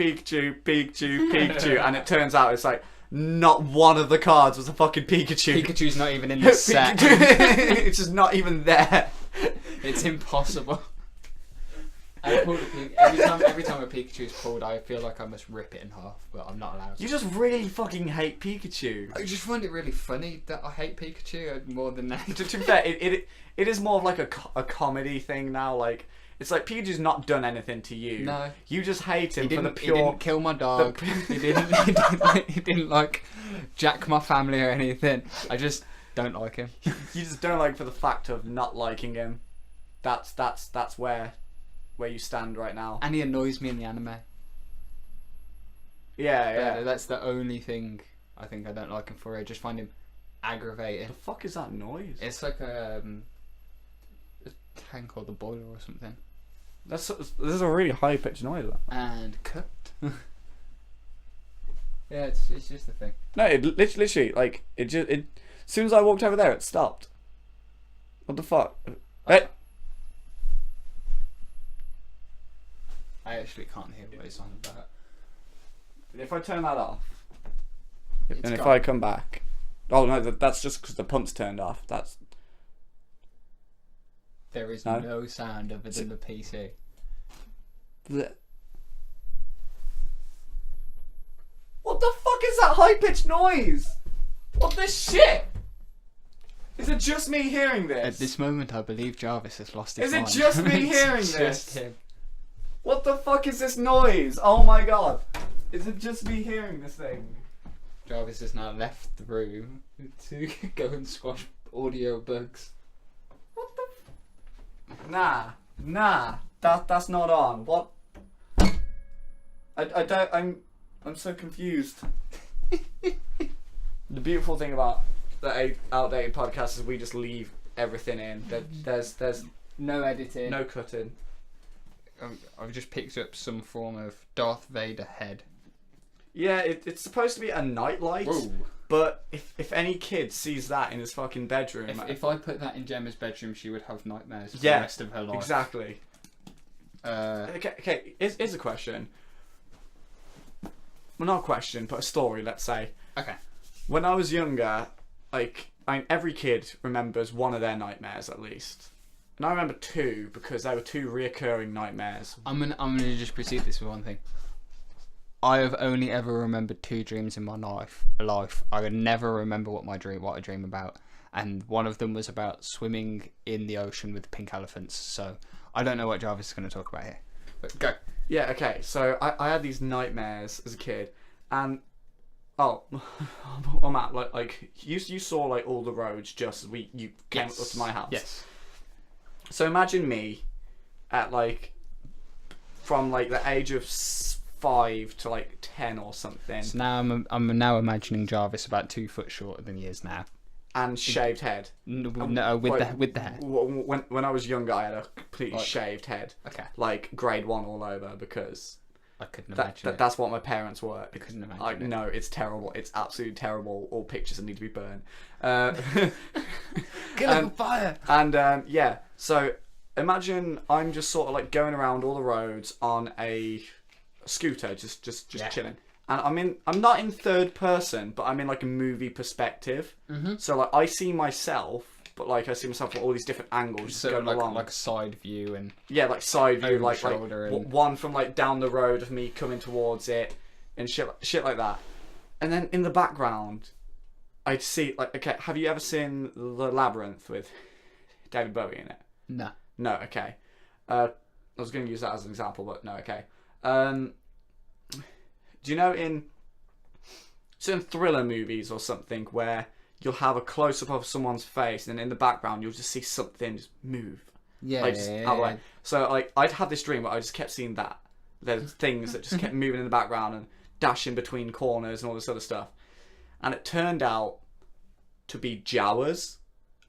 and it turns out it's like not one of the cards was a fucking Pikachu. Pikachu's not even in the set. It's just not even there. It's impossible. Every time a Pikachu's pulled, I feel like I must rip it in half, but I'm not allowed to. You just really fucking hate Pikachu. I just find it really funny that I hate Pikachu more than that. To be fair, it is more of like a comedy thing now. Like it's like Pikachu's not done anything to you. No. You just hate him for the He pure. didn't kill my dog. He didn't like jack my family or anything. I just don't like him. You just don't like for the fact of not liking him. That's where you stand right now. And he annoys me in the anime. Yeah. That's the only thing I think I don't like him for. I just find him aggravating. The fuck is that noise? It's like a tank or the boiler or something. This is a really high pitched noise. And cut. Yeah, it's just a thing. No, it literally like it. As soon as I walked over there, it stopped. What the fuck? Hey. I actually can't hear what it's on about. If I turn that off, It's and if gone. I come back, oh no, that's just because the pump's turned off. There is No? no sound other than the PC. What the fuck is that high pitched noise? What the shit? Is it just me hearing this? At this moment, I believe Jarvis has lost his Is it mind. just me It's hearing just this? him. What the fuck is this noise? Oh my god. Is it just me hearing this thing? Jarvis has now left the room to go and squash audio bugs. What the Nah. That's not on. What? I don't I'm so confused. The beautiful thing about the outdated podcast is we just leave everything in. There's No editing. no cutting. I've just picked up some form of Darth Vader head. Yeah, it's supposed to be a nightlight. Whoa. But if any kid sees that in his fucking bedroom, If I put that in Gemma's bedroom, she would have nightmares for Yeah, the rest of her life. exactly. Uh, Okay. Here's a question. Well, not a question, but a story. Let's say. okay. When I was younger, every kid remembers one of their nightmares at least, and I remember 2 because they were 2 reoccurring nightmares. I'm gonna just proceed this with one thing. I have only ever remembered 2 dreams in my life. I would never remember what I dream about, and one of them was about swimming in the ocean with pink elephants. So I don't know what Jarvis is going to talk about here. But go. Yeah. Okay. So I had these nightmares as a kid, and well, Matt, like you saw like all the roads just as you came up to my house. Yes. So imagine me at from the age of 5 to 10 or something, So now I'm now imagining Jarvis about 2 foot shorter than he is now. and shaved head. No, with the hair. When I was younger, I had completely Like- shaved head, Okay. like grade 1 all over, because I couldn't imagine it. that's what my parents were. I couldn't imagine it. No, it's terrible. It's absolutely terrible. All pictures need to be burned. Get on fire! And yeah, so imagine I'm just sort of like going around all the roads on a scooter, just Yeah. chilling. And I'm not in third person, but I'm in like a movie perspective. Mm-hmm. So like I see myself, but like I see myself from all these different angles, just So going along. like a side view and Yeah, like side view, over the like shoulder and- one from like down the road of me coming towards it, and shit like that. And then in the background, I'd see like, okay, have you ever seen The Labyrinth with David Bowie in it? no. No, okay. I was going to use that as an example, but no, okay. Do you know in certain thriller movies or something where you'll have a close up of someone's face, and in the background you'll just see something just move? Yeah, Like, just out of the way. So like I'd had this dream where I just kept seeing that. There's things that just kept moving in the background and dashing between corners and all this other stuff. And it turned out to be Jawas.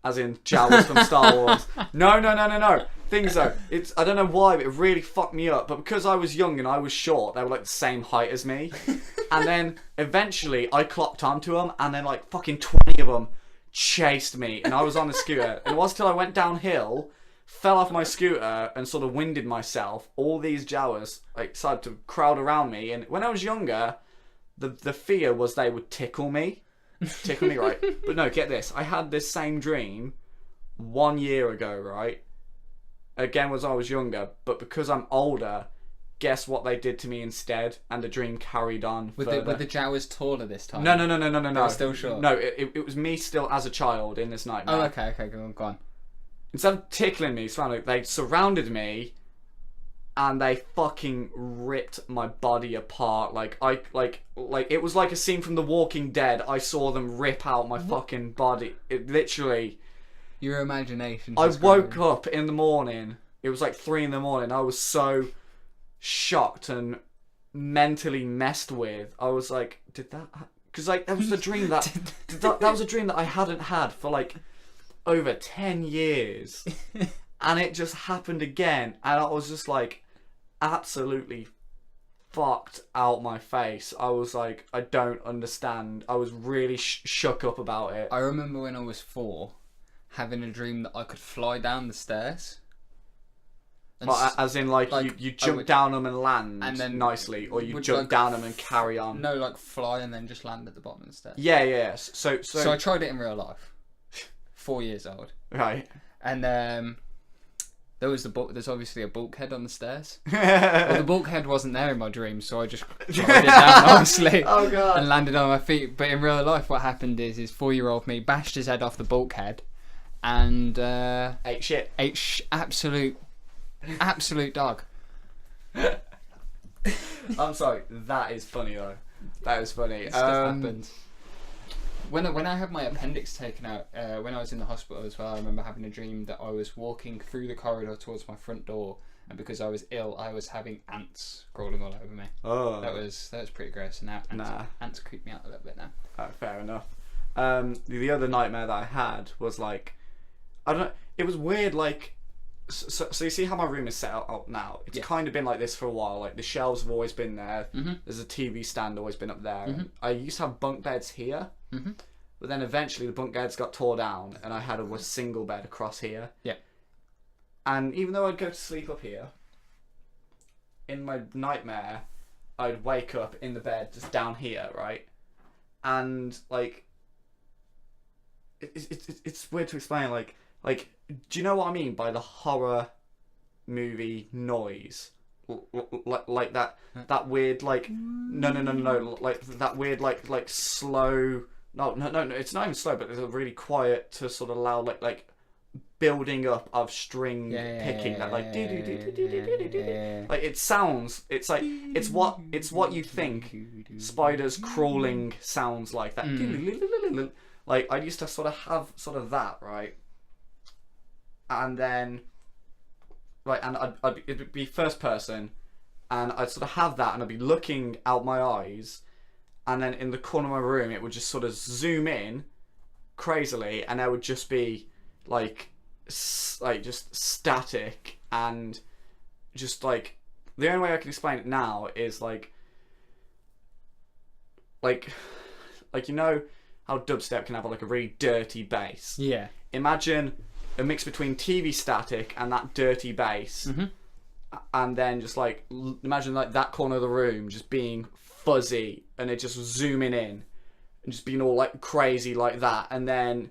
As in Jawas from Star Wars. No. Things though. I don't know why, but it really fucked me up. But because I was young and I was short, they were like the same height as me. And then eventually I clocked onto them, and then like fucking 20 of them chased me. And I was on the scooter. And it wasn't till I went downhill, fell off my scooter, and sort of winded myself. All these Jawas like started to crowd around me. And when I was younger, the fear was they would tickle me. Tickle me, right? But no, get this. I had this same dream 1 year ago, right? Again, was I was younger, but because I'm older, guess what they did to me instead? And the dream carried on With further. the Jawas taller this time? No. They were still short? No, it was me still as a child in this nightmare. Oh, okay, go on. Instead of tickling me, they surrounded me, and they fucking ripped my body apart. Like it was like a scene from The Walking Dead. I saw them rip out my fucking body. It literally. Your imagination. I woke up in the morning. It was like 3 a.m. I was so shocked and mentally messed with. I was like, did that? Because like that was a dream that that was a dream that I hadn't had for like over 10 years, and it just happened again, and I was just like absolutely fucked out my face. I was like, I don't understand. I was really shook up about it. I remember when I was 4, having a dream that I could fly down the stairs. And As in, like you jump would- down them and land and then nicely, or you would, jump like, down them and carry on. no, like fly and then just land at the bottom of the stairs. Yeah. So I tried it in real life. 4 years old. right. And there was there's obviously a bulkhead on the stairs. Well, the bulkhead wasn't there in my dream, so I just tried it down, obviously, Oh god. and landed on my feet. But in real life, what happened is 4-year-old me bashed his head off the bulkhead, and Ate shit. ate absolute dog. I'm sorry. That is funny though. That is funny. Stuff happens. When I had my appendix taken out, when I was in the hospital as well, I remember having a dream that I was walking through the corridor towards my front door, and because I was ill, I was having ants crawling all over me. Oh. That was pretty gross. And now ants creep me out a little bit now. Fair enough. The other nightmare that I had was like, I don't know. It was weird. Like, so you see how my room is set up now? It's kind of been like this for a while. Like the shelves have always been there. Mm-hmm. There's a TV stand always been up there. Mhm. And I used to have bunk beds here. Mm-hmm. But then eventually the bunk beds got tore down, and I had a single bed across here. Yeah. And even though I'd go to sleep up here, in my nightmare, I'd wake up in the bed just down here, right? And like, it's weird to explain. Like, do you know what I mean by the horror movie noise? Like that weird like no like that weird like slow no it's not even slow, but it's a really quiet to sort of loud like building up of string picking that like like it sounds, it's like it's what you think spiders crawling sounds like that. Like I used to sort of have sort of that, right? And then and it'd be first person, and I'd sort of have that, and I'd be looking out my eyes, and then in the corner of my room it would just sort of zoom in crazily, and there would just be like just static, and just like the only way I can explain it now is like you know how dubstep can have like a really dirty bass. Yeah. Imagine a mix between TV static and that dirty bass, and then just like imagine like that corner of the room just being fuzzy and it just zooming in and just being all like crazy like that, and then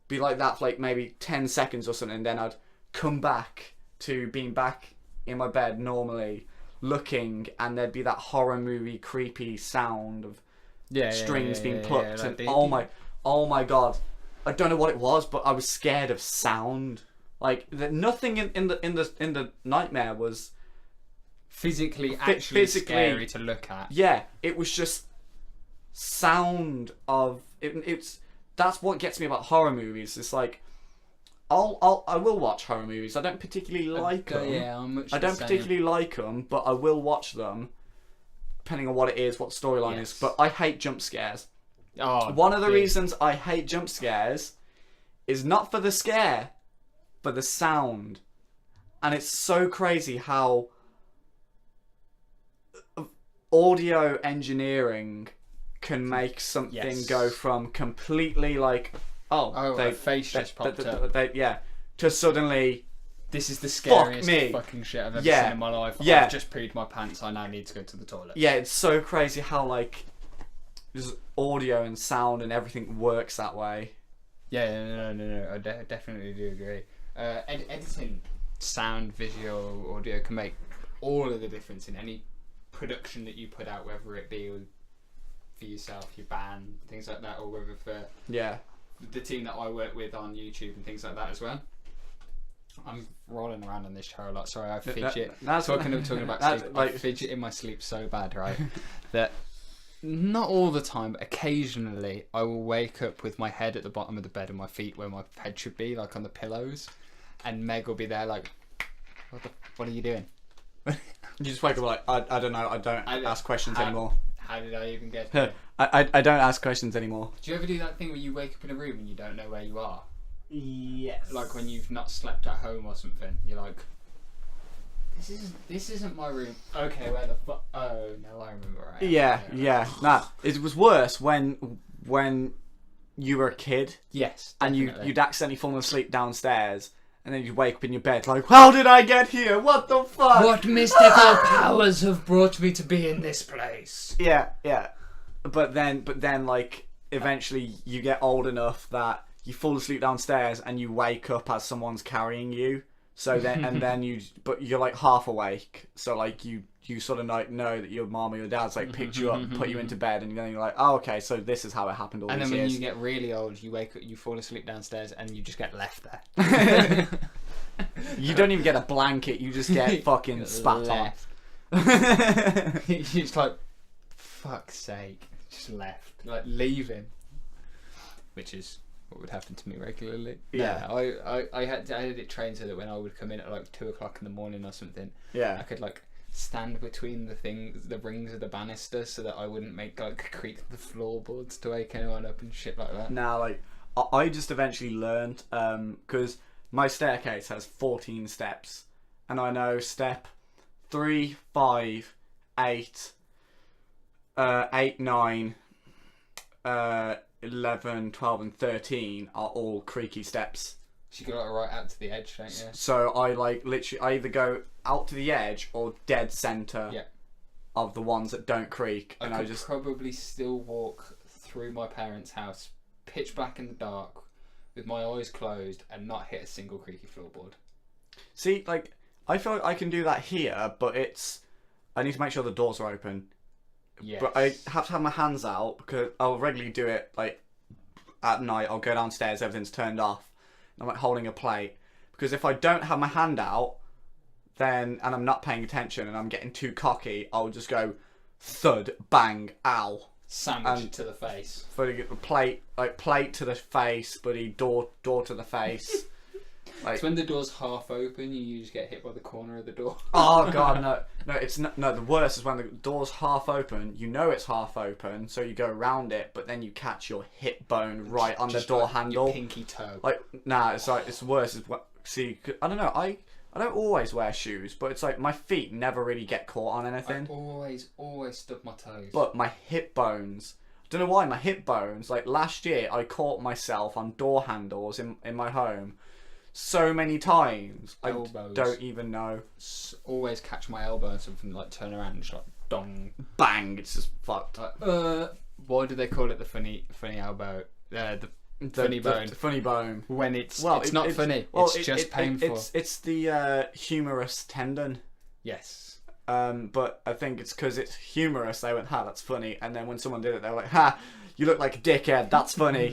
be like that for like maybe 10 seconds or something, and then I'd come back to being back in my bed normally looking, and there'd be that horror movie creepy sound of strings being plucked, like and oh my god, I don't know what it was, but I was scared of sound. Like nothing in the nightmare was physically scary to look at. Yeah, it was just sound of it. It's that's what gets me about horror movies. It's like I will watch horror movies. I don't particularly like them. Yeah, I'm much I don't the same. particularly like them, but I will watch them depending on what it is, what the storyline is. But I hate jump scares. Oh, one of the reasons I hate jump scares is not for the scare, but the sound. And it's so crazy how audio engineering can make something go from completely like a face just popped up. To suddenly this is the scariest me. fucking shit I've ever seen in my life. I've just peed my pants. I now need to go to the toilet. Yeah, it's so crazy how like just audio and sound and everything works that way. Yeah, no. I definitely do agree. Editing sound, visual, audio can make all of the difference in any production that you put out, whether it be for yourself, your band, things like that, or whether for the team that I work with on YouTube and things like that as well. I'm rolling around on this chair a lot. Sorry, I fidget. Talking about sleep, I fidget in my sleep so bad, right? That not all the time, but occasionally I will wake up with my head at the bottom of the bed and my feet where my head should be, like on the pillows, and Meg will be there like, what are you doing? You just wake up like, I don't know, I don't ask questions anymore. How did I even get here? I don't ask questions anymore. Do you ever do that thing where you wake up in a room and you don't know where you are? Yes. Like when you've not slept at home or something, you're like, this isn't my room. Okay, where the fuck? Oh no, I remember where I am. Yeah. Nah, it was worse when you were a kid. Yes. Definitely. And you'd accidentally fall asleep downstairs, and then you'd wake up in your bed like, how did I get here? What the fuck? What mystical powers have brought me to be in this place? Yeah. But then, like, eventually you get old enough that you fall asleep downstairs and you wake up as someone's carrying you. So then, but you're like half awake. So like you sort of like know that your mom or your dad's like picked you up, and put you into bed, and then you're like, oh, okay, so this is how it happened all these years. And then when you get really old, you wake up, you fall asleep downstairs, and you just get left there. You don't even get a blanket. You just get fucking spat on. You're just like, fuck's sake, just left, like leaving, which is what would happen to me regularly. Yeah. I had it trained so that when I would come in at like 2 o'clock in the morning or something, I could like stand between the rings of the banister so that I wouldn't make like creak the floorboards to wake anyone up and shit like that. Now, like I just eventually learned because my staircase has 14 steps, and I know step 3, 5, 8, 9. 11, 12 and 13 are all creaky steps. So you go like right out to the edge, don't you? So I like literally I either go out to the edge or dead centre of the ones that don't creak. I could probably still walk through my parents' house, pitch black in the dark, with my eyes closed and not hit a single creaky floorboard. See, like I feel like I can do that here, but I need to make sure the doors are open. Yes. But I have to have my hands out because I'll regularly do it like at night. I'll go downstairs, everything's turned off, and I'm like holding a plate, because if I don't have my hand out, then and I'm not paying attention and I'm getting too cocky, I'll just go thud, bang, ow, sandwich to the face. Plate to the face, buddy. Door to the face. Like, it's when the door's half open, you just get hit by the corner of the door. Oh god, no! It's not. No, the worst is when the door's half open. You know it's half open, so you go around it, but then you catch your hip bone right on the door like handle, your pinky toe. Like, nah, it's worse. See, I don't know. I I don't always wear shoes, but it's like my feet never really get caught on anything. I always stub my toes. But my hip bones, I don't know why, my hip bones, like last year I caught myself on door handles in my home so many times. Elbows. I don't even know. Always catch my elbow and something, like turn around and just like dong. Bang, it's just fucked. Why do they call it the funny elbow? The funny bone. The funny bone. When it's not funny. It's just painful. It's the humerus tendon. Yes. But I think it's because it's humorous. They went, "Ha, that's funny," and then when someone did it, they were like, "Ha, you look like a dickhead. That's funny."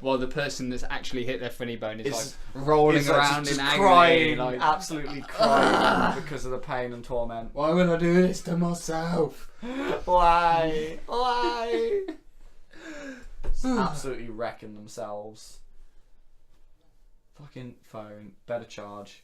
While the person that's actually hit their funny bone is like rolling around just in agony, crying, like absolutely crying because of the pain and torment. why would I do this to myself? Why? Absolutely wrecking themselves. Fucking phone. Better charge.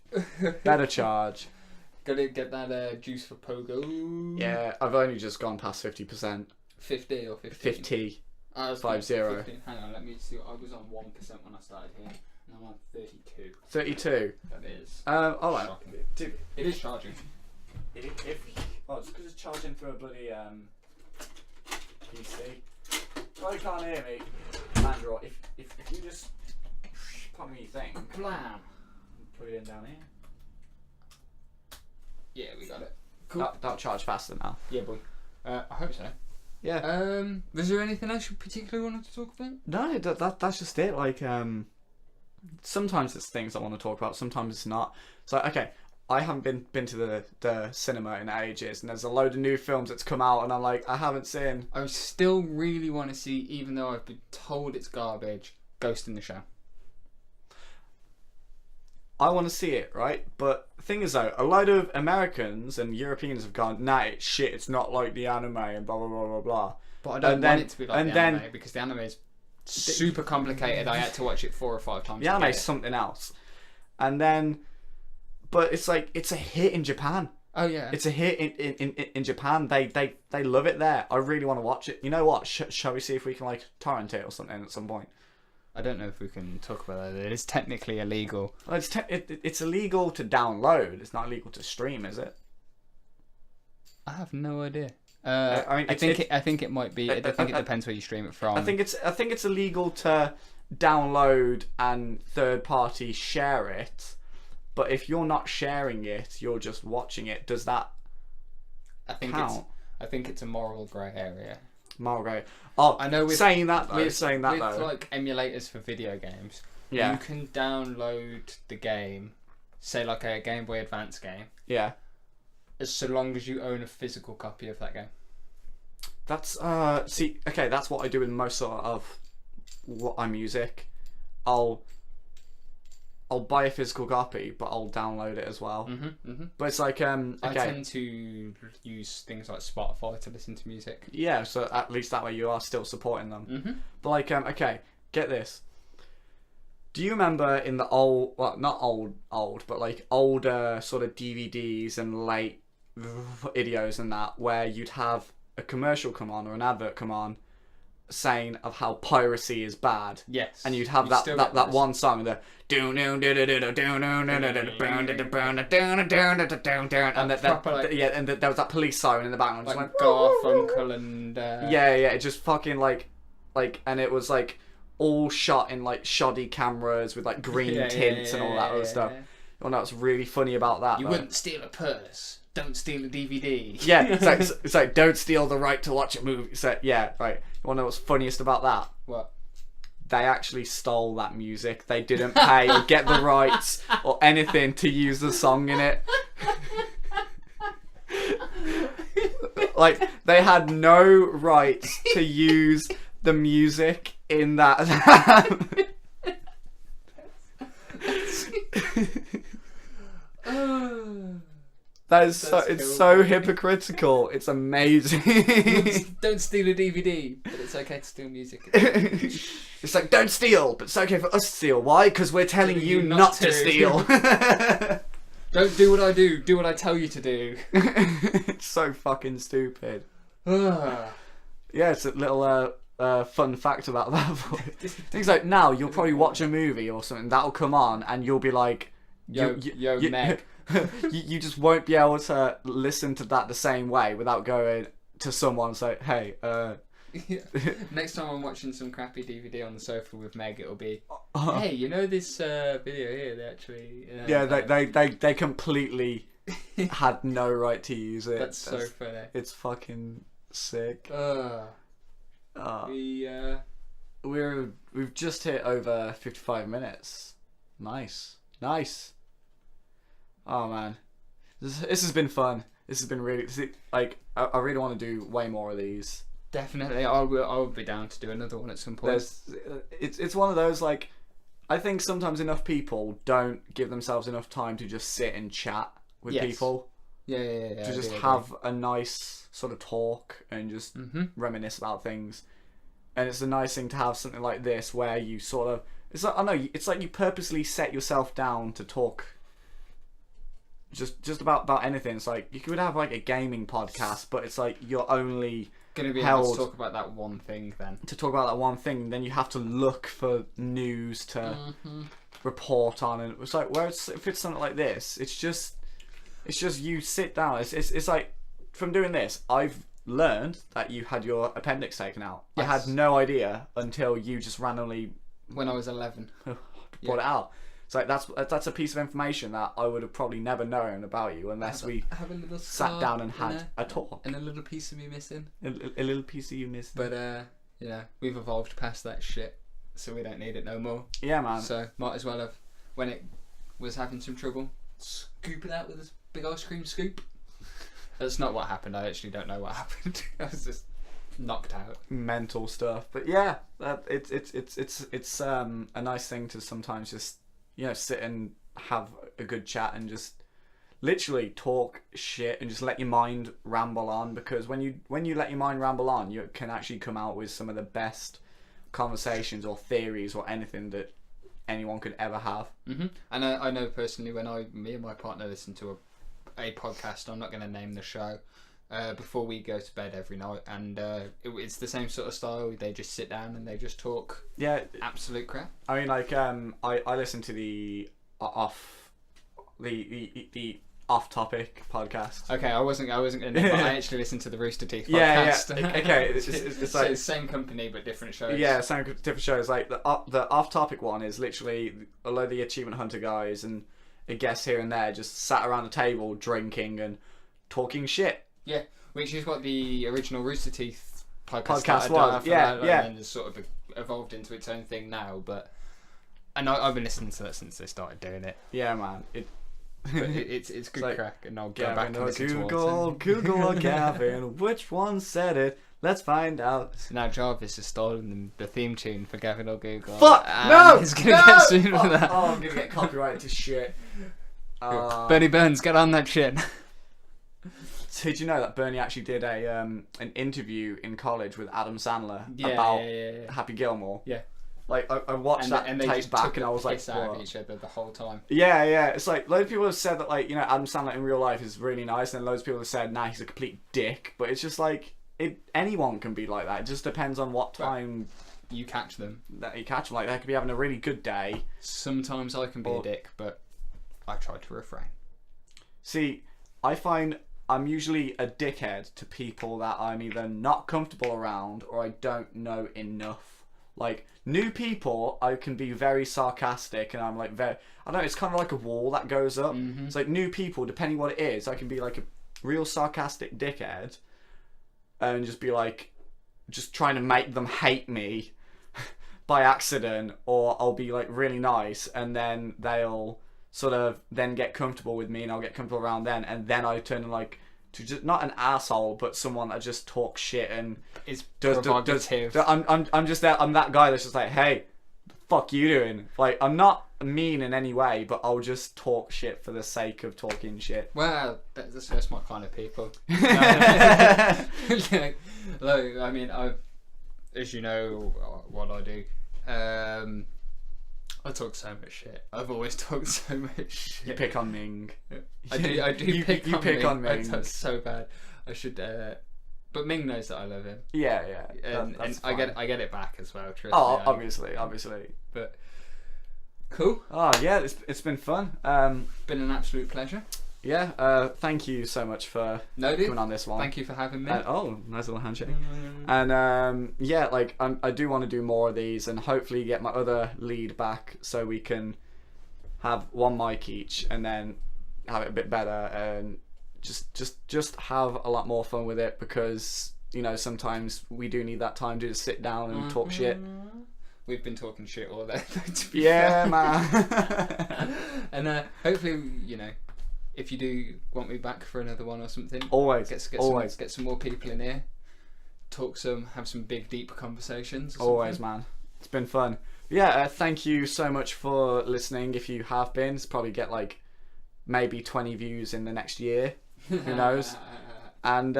Gotta get that juice for pogo. Yeah, I've only just gone past 50%. 50 or 15? 50. I was 50. 15. Hang on, let me see. I was on 1% when I started here. And I'm on 32. 32. That is. Alright. Shocking. Dude, It is charging. it's because it's charging through a bloody PC. Probably can't hear me, Andrew. If you just put me your thing, Blam. put it in down here. Yeah, we got it. Cool. That'll charge faster now. Yeah, boy. I hope so. Yeah. Was there anything else you particularly wanted to talk about? No, that's just it. Like, sometimes it's things I want to talk about. Sometimes it's not. So, okay, I haven't been to the cinema in ages, and there's a load of new films that's come out, and I'm like, I haven't seen. I still really want to see, even though I've been told it's garbage, Ghost in the Shell. I want to see it, right? But the thing is, though, a load of Americans and Europeans have gone, nah, it's shit, it's not like the anime, and blah, blah, blah, blah, blah. But I don't want it to be like the anime, because the anime is super complicated. I had to watch it 4 or 5 times. The anime is something else. And then, but it's like, it's a hit in Japan. Oh, yeah. It's a hit in Japan. They love it there. I really want to watch it. You know what? Shall we see if we can, like, torrent it or something at some point? I don't know if we can talk about that. It is technically illegal. Well, it's illegal to download. It's not illegal to stream, is it? I have no idea. I think it might be. I think it depends where you stream it from. I think it's illegal to download and third party share it, but if you're not sharing it, you're just watching it. Does that count? I think it's a moral grey area. Moral grey. Oh, I know. Saying that though, with like emulators for video games, yeah, you can download the game, say like a Game Boy Advance game. Yeah. So long as you own a physical copy of that game. That's that's what I do in most sort of iMusic. I'll buy a physical copy, but I'll download it as well. But it's like okay. I tend to use things like Spotify to listen to music. Yeah, so at least that way you are still supporting them. But like okay, get this. Do you remember in the old, well, not old, but like older sort of DVDs and late videos and that, where you'd have a commercial come on or an advert come on saying of how piracy is bad? Yes. And you'd have that one song, the and there was that police siren in the background, like Garfunkel and it just fucking like, and it was like all shot in like shoddy cameras with like green tints and all that other stuff. You wanna know what's really funny about that? You wouldn't steal a purse. Don't steal a DVD. Yeah, it's like don't steal the right to watch a movie. So yeah, right. You wanna know what's funniest about that? What? They actually stole that music. They didn't pay or get the rights or anything to use the song in it. Like, they had no rights to use the music in that. That is so hypocritical. It's amazing. Don't steal a DVD, but it's okay to steal music. It's like, don't steal, but it's okay for us to steal. Why? Because we're telling you not to steal. Don't do what I do what I tell you to do. It's so fucking stupid. Yeah, it's a little fun fact about that. Things like now, you'll probably watch a movie or something, that'll come on, and you'll be like, Yo, Meg. you just won't be able to listen to that the same way without going to someone and say, hey, Next time I'm watching some crappy DVD on the sofa with Meg, it'll be, hey, you know this video here? They actually, they completely had no right to use it. That's so funny. It's fucking sick. We've just hit over 55 minutes. Nice. Oh man, this has been fun. This has been really like I really want to do way more of these. Definitely, I'll be down to do another one at some point. It's one of those, like, I think sometimes enough people don't give themselves enough time to just sit and chat with people. Yeah. To just have a nice sort of talk and just reminisce about things. And it's a nice thing to have something like this where you sort of, it's like, I know, it's like you purposely set yourself down to talk just about anything. It's like you could have like a gaming podcast, but it's like you're only going to be able to talk about that one thing then. To talk about that one thing, then you have to look for news to report on, and it's like, if it's something like this, it's just you sit down. It's like, from doing this, I've learned that you had your appendix taken out. Yes. I had no idea until you just randomly, when I was 11, brought it out. It's like that's a piece of information that I would have probably never known about you unless we sat down and had a talk. And a little piece of me missing. A little piece of you missing. But we've evolved past that shit, so we don't need it no more. Yeah, man. So might as well have, when it was having some trouble, scoop it out with a big ice cream scoop. That's not what happened. I actually don't know what happened. I was just knocked out. Mental stuff. But yeah, it's a nice thing to sometimes just, sit and have a good chat and just literally talk shit and just let your mind ramble on, because when you let your mind ramble on, you can actually come out with some of the best conversations or theories or anything that anyone could ever have. And I know personally, when me and my partner listen to a podcast, I'm not going to name the show, before we go to bed every night, and it's the same sort of style. They just sit down and they just talk absolute crap. I mean, like, I listen to the off topic podcast. Okay, I wasn't going to, but I actually listened to the Rooster Teeth podcast. Yeah. Okay, it's so like it's same company but different shows. Yeah, same different shows. Like the off topic one is literally a load of the Achievement Hunter guys and a guest here and there just sat around a table drinking and talking shit. Yeah, which is what the original Rooster Teeth podcast was. Yeah. And then it's sort of evolved into its own thing now. And I've been listening to that since they started doing it. Yeah, man. It's good crack, and I'll go back and listen to Google or Gavin, which one said it? Let's find out. So now Jarvis has stolen the theme tune for Gavin or Google. Fuck! No! He's gonna get sued for that. Oh, I'm gonna get copyrighted to shit. Bernie Burns, get on that shit. So did you know that Bernie actually did an interview in college with Adam Sandler about Happy Gilmore? Yeah. Like, I watched that and tape back and I was like, out of each other the whole time. Yeah. It's like, loads of people have said that, like, Adam Sandler in real life is really nice, and loads of people have said, nah, he's a complete dick. But it's just like, anyone can be like that. It just depends on what time you catch them. That you catch them. Like, they could be having a really good day. Sometimes I can be a dick, but I try to refrain. See, I find I'm usually a dickhead to people that I'm either not comfortable around or I don't know enough. Like, new people, I can be very sarcastic, and I'm like I don't know, it's kind of like a wall that goes up. It's like, new people, depending what it is, I can be like a real sarcastic dickhead and just be like, just trying to make them hate me by accident, or I'll be like really nice and then they'll sort of then get comfortable with me and I'll get comfortable around them, and then I turn like to just not an asshole, but someone that just talks shit and does I'm just that I'm that guy that's just like, hey, the fuck you doing? Like, I'm not mean in any way, but I'll just talk shit for the sake of talking shit. Well, that's just my kind of people. Like, I mean, as you know what I do, I talk so much shit. I've always talked so much shit. You pick on Ming. I do you pick on Ming. That's so bad. I should. But Ming knows that I love him. Yeah. And I get it back as well. Trust me. Obviously. But Cool. Oh yeah, it's been fun. Been an absolute pleasure. Yeah. Thank you so much for No, dude. coming on this one. Thank you for having me. Oh, nice little handshake. And yeah, like I do want to do more of these, and hopefully get my other lead back so we can have one mic each, and then have it a bit better, and just have a lot more fun with it, because you know sometimes we do need that time to just sit down and talk shit. We've been talking shit all day. To be Yeah, fair. man. And hopefully, you know, if you do want me back for another one or something, Always, get some more people in here, have some big deep conversations. Or always, something. man. It's been fun. Yeah, thank you so much for listening. If you have been, it's probably get like maybe 20 views in the next year. Who knows? And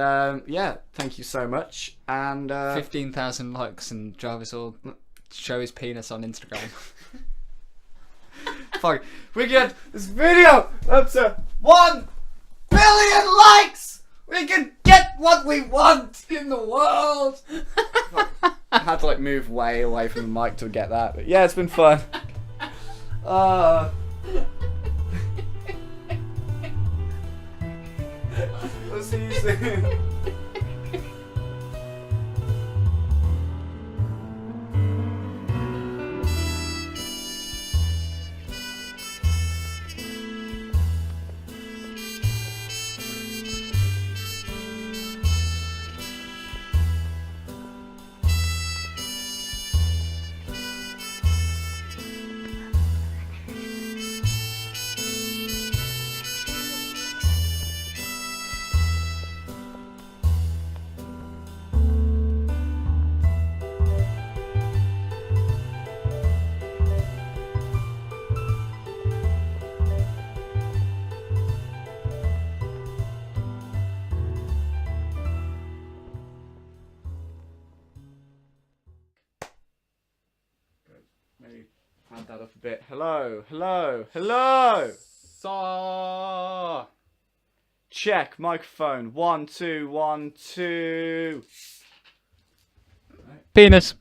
yeah, thank you so much. And 15,000 likes, and Jarvis will show his penis on Instagram. fuck, we get this video up to 1 billion likes. We can get what we want in the world. I had to like move way away from the mic to get that. But yeah, it's been fun. We'll see you soon. Maybe pad that up a bit. Hello, hello, hello. So Check microphone. 1 2 1 2. penis.